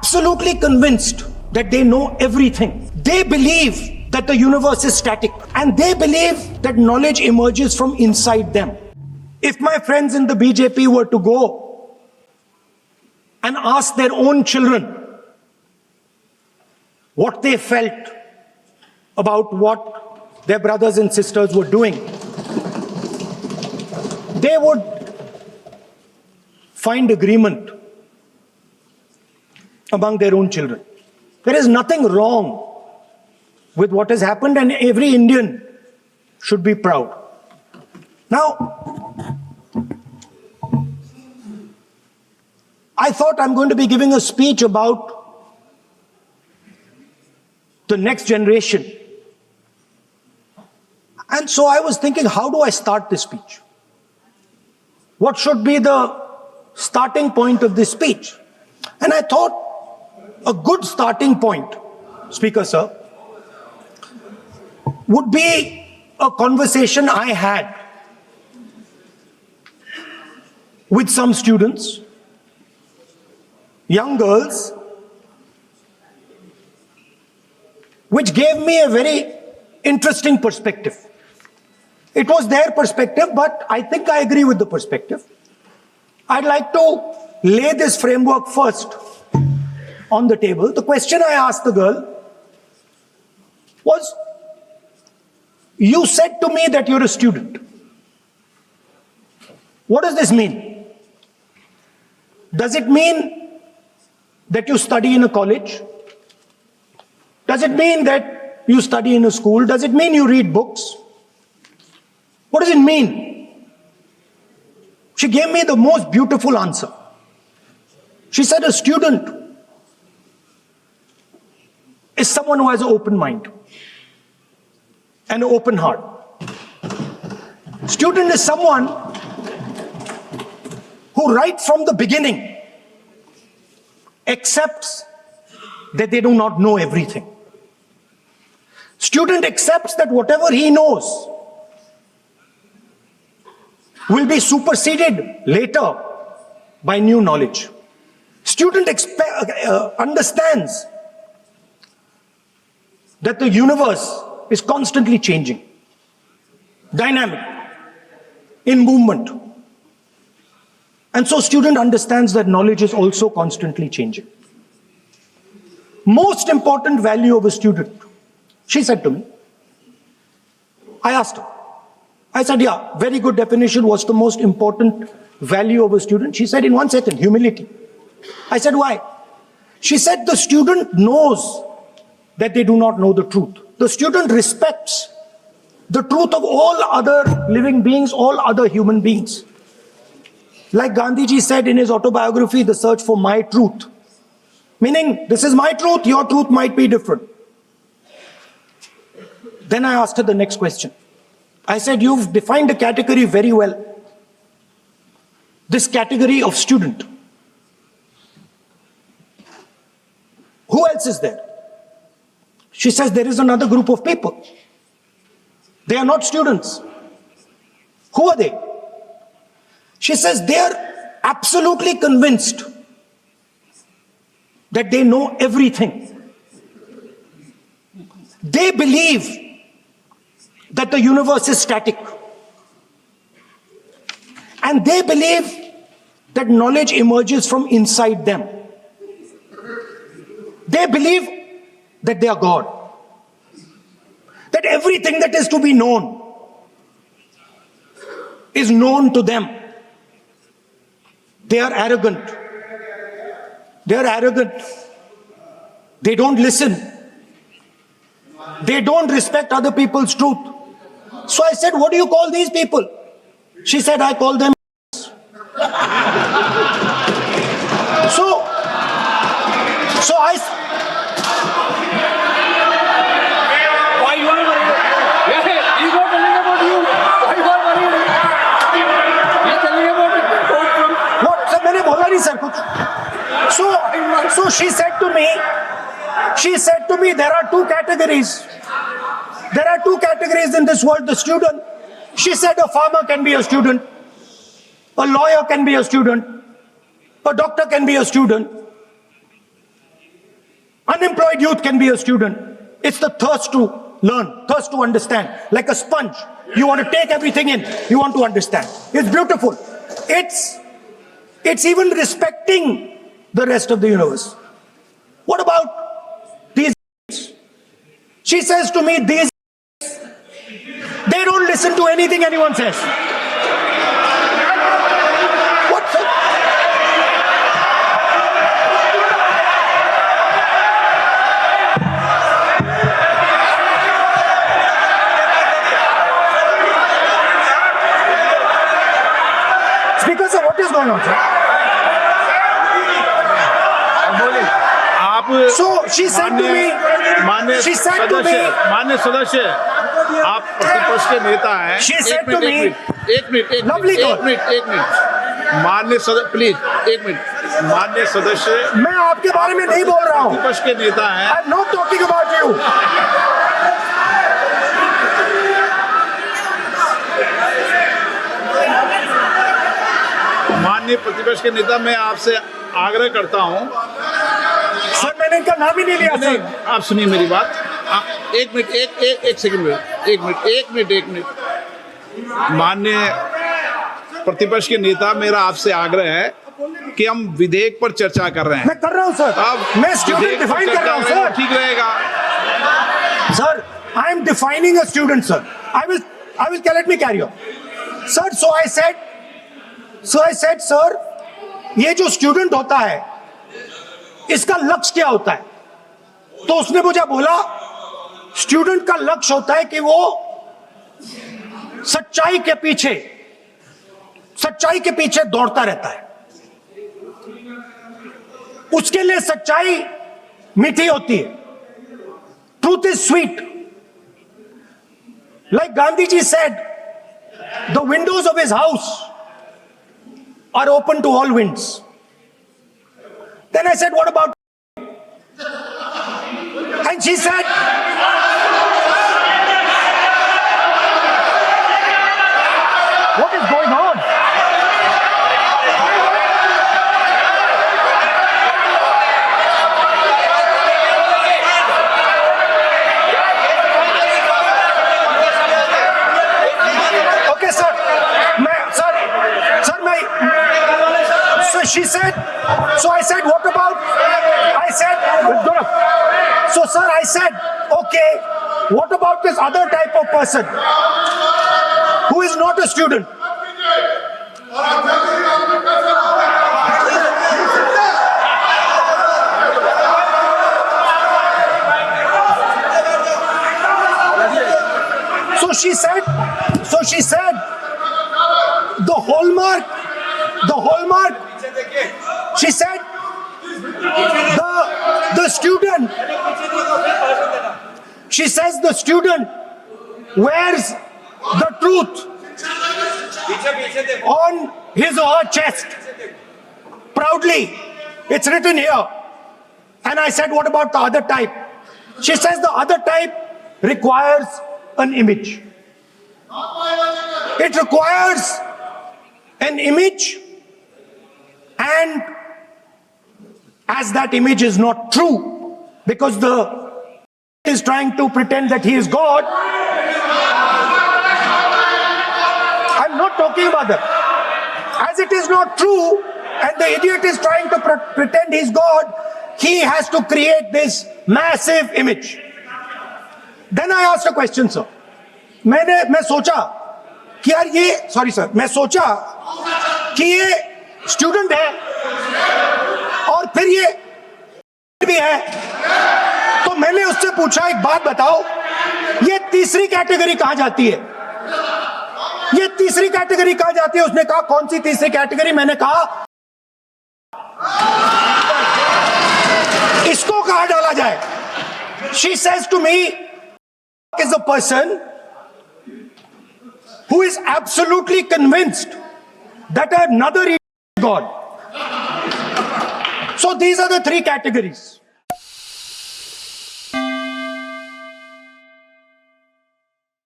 absolutely convinced that they know everything. They believe that the universe is static, and they believe that knowledge emerges from inside them. If my friends in the BJP were to go and ask their own children what they felt about what their brothers and sisters were doing, they would find agreement among their own children. There is nothing wrong with what has happened, and every Indian should be proud. Now, I thought I'm going to be giving a speech about the next generation. And so I was thinking, how do I start this speech? What should be the starting point of this speech? And I thought a good starting point, Speaker Sir, would be a conversation I had with some students, young girls, which gave me a very interesting perspective. It was their perspective, but I think I agree with the perspective. I'd like to lay this framework first on the table. The question I asked the girl was, you said to me that you're a student. What does this mean? Does it mean that you study in a college? Does it mean that you study in a school? Does it mean you read books? What does it mean? She gave me the most beautiful answer. She said a student is someone who has an open mind and an open heart. Student is someone who right from the beginning accepts that they do not know everything. Student accepts that whatever he knows will be superseded later by new knowledge. Student understands that the universe is constantly changing, dynamic, in movement. And so student understands that knowledge is also constantly changing. Most important value of a student, she said to me. I asked her. I said, yeah, very good definition. What's the most important value of a student? She said in 1 second, humility. I said, why? She said the student knows that they do not know the truth. The student respects the truth of all other living beings, all other human beings. Like Gandhiji said in his autobiography, The Search for My Truth. Meaning, this is my truth, your truth might be different. Then I asked her the next question. I said, you've defined a category very well. This category of student. Who else is there? She says, there is another group of people. They are not students. Who are they? She says, they are absolutely convinced that they know everything. They believe that the universe is static. And they believe that knowledge emerges from inside them. They believe that they are God. That everything that is to be known is known to them. They are arrogant. They are arrogant. They don't listen. They don't respect other people's truth. So I said, what do you call these people? She said, I call them So I... Why you are worried? Yeah, he's not telling about you. Why you are worried? He's telling about it. What? Sir, मैंने बोला नहीं sir कुछ. So she said to me, there are two categories. There are two categories in this world. The student, she said, a farmer can be a student, a lawyer can be a student, a doctor can be a student, Unemployed youth can be a student. It's the thirst to learn, thirst to understand. Like a sponge. You want to take everything in. You want to understand. It's beautiful. It's even respecting the rest of the universe. What about these? She says to me, these, they don't listen to anything anyone says. What the? Speaker sir, what is going on, sir? So she said to me, she said to me, मान्य सदस्य, आप प्रतिपक्ष के नेता हैं। she said to me, एक minute, lovely girl. मान्य सदस्य, प्लीज, एक मिनट, मान्य सदस्य, मैं आपके बारे में नहीं बोल रहा हूँ। प्रतिपक्ष के नेता हैं। I'm not talking about you. माननीय प्रतिपक्ष के नेता, मैं आपसे आग्रह करता हूं। सर मैंने इनका नाम ही नहीं लिया सर। आप सुनिए मेरी बात। एक मिनट, एक सेकंड, एक मिनट। माननीय प्रतिपक्ष के नेता, मेरा आपसे आग्रह है कि हम विधेयक पर चर्चा कर रहे हैं। मैं कर रहा हूं सर। अब मैं स्टूडेंट डिफाइन कर रहा हूं सर। ठीक रहेगा। Sir, I am defining a student, sir. I will, let me carry on. Sir, so I said, sir, ये जो स्टूडेंट होता है, इसका लक्ष्य क्या होता है? तो उसने मुझे बोला, स्टूडेंट का लक्ष्य होता है कि वो सच्चाई के पीछे दौड़ता रहता है। उसके लिए सच्चाई मीठी होती है। Truth is sweet. Like Gandhi ji said, the windows of his house are open to all winds. Then I said, what about? And she said, what is going on? Okay, sir. So she said, so I said, what about? I said, so sir, I said, okay, what about this other type of person who is not a student? So she said, the hallmark, she said, the student, she says the student wears the truth on his or her chest proudly. It's written here. And I said, what about the other type? She says the other type requires an image. It requires an image, and as that image is not true, because the is trying to pretend that he is God. I'm not talking about that. As it is not true, and the idiot is trying to pretend he's God, he has to create this massive image. Then I asked a question, sir. मैं सोचा कि यार ये, sorry sir, मैं सोचा कि ये student है और फिर ये भी है, तो मैंने उससे पूछा, एक बात बताओ, ये तीसरी कैटेगरी कहां जाती है? ये तीसरी कैटेगरी कहां जाती है? उसने कहा, कौन सी तीसरी कैटेगरी? मैंने कहा, इसको कहां डाला जाए? She says to me, is a person who is absolutely convinced that another is God. So these are the three categories.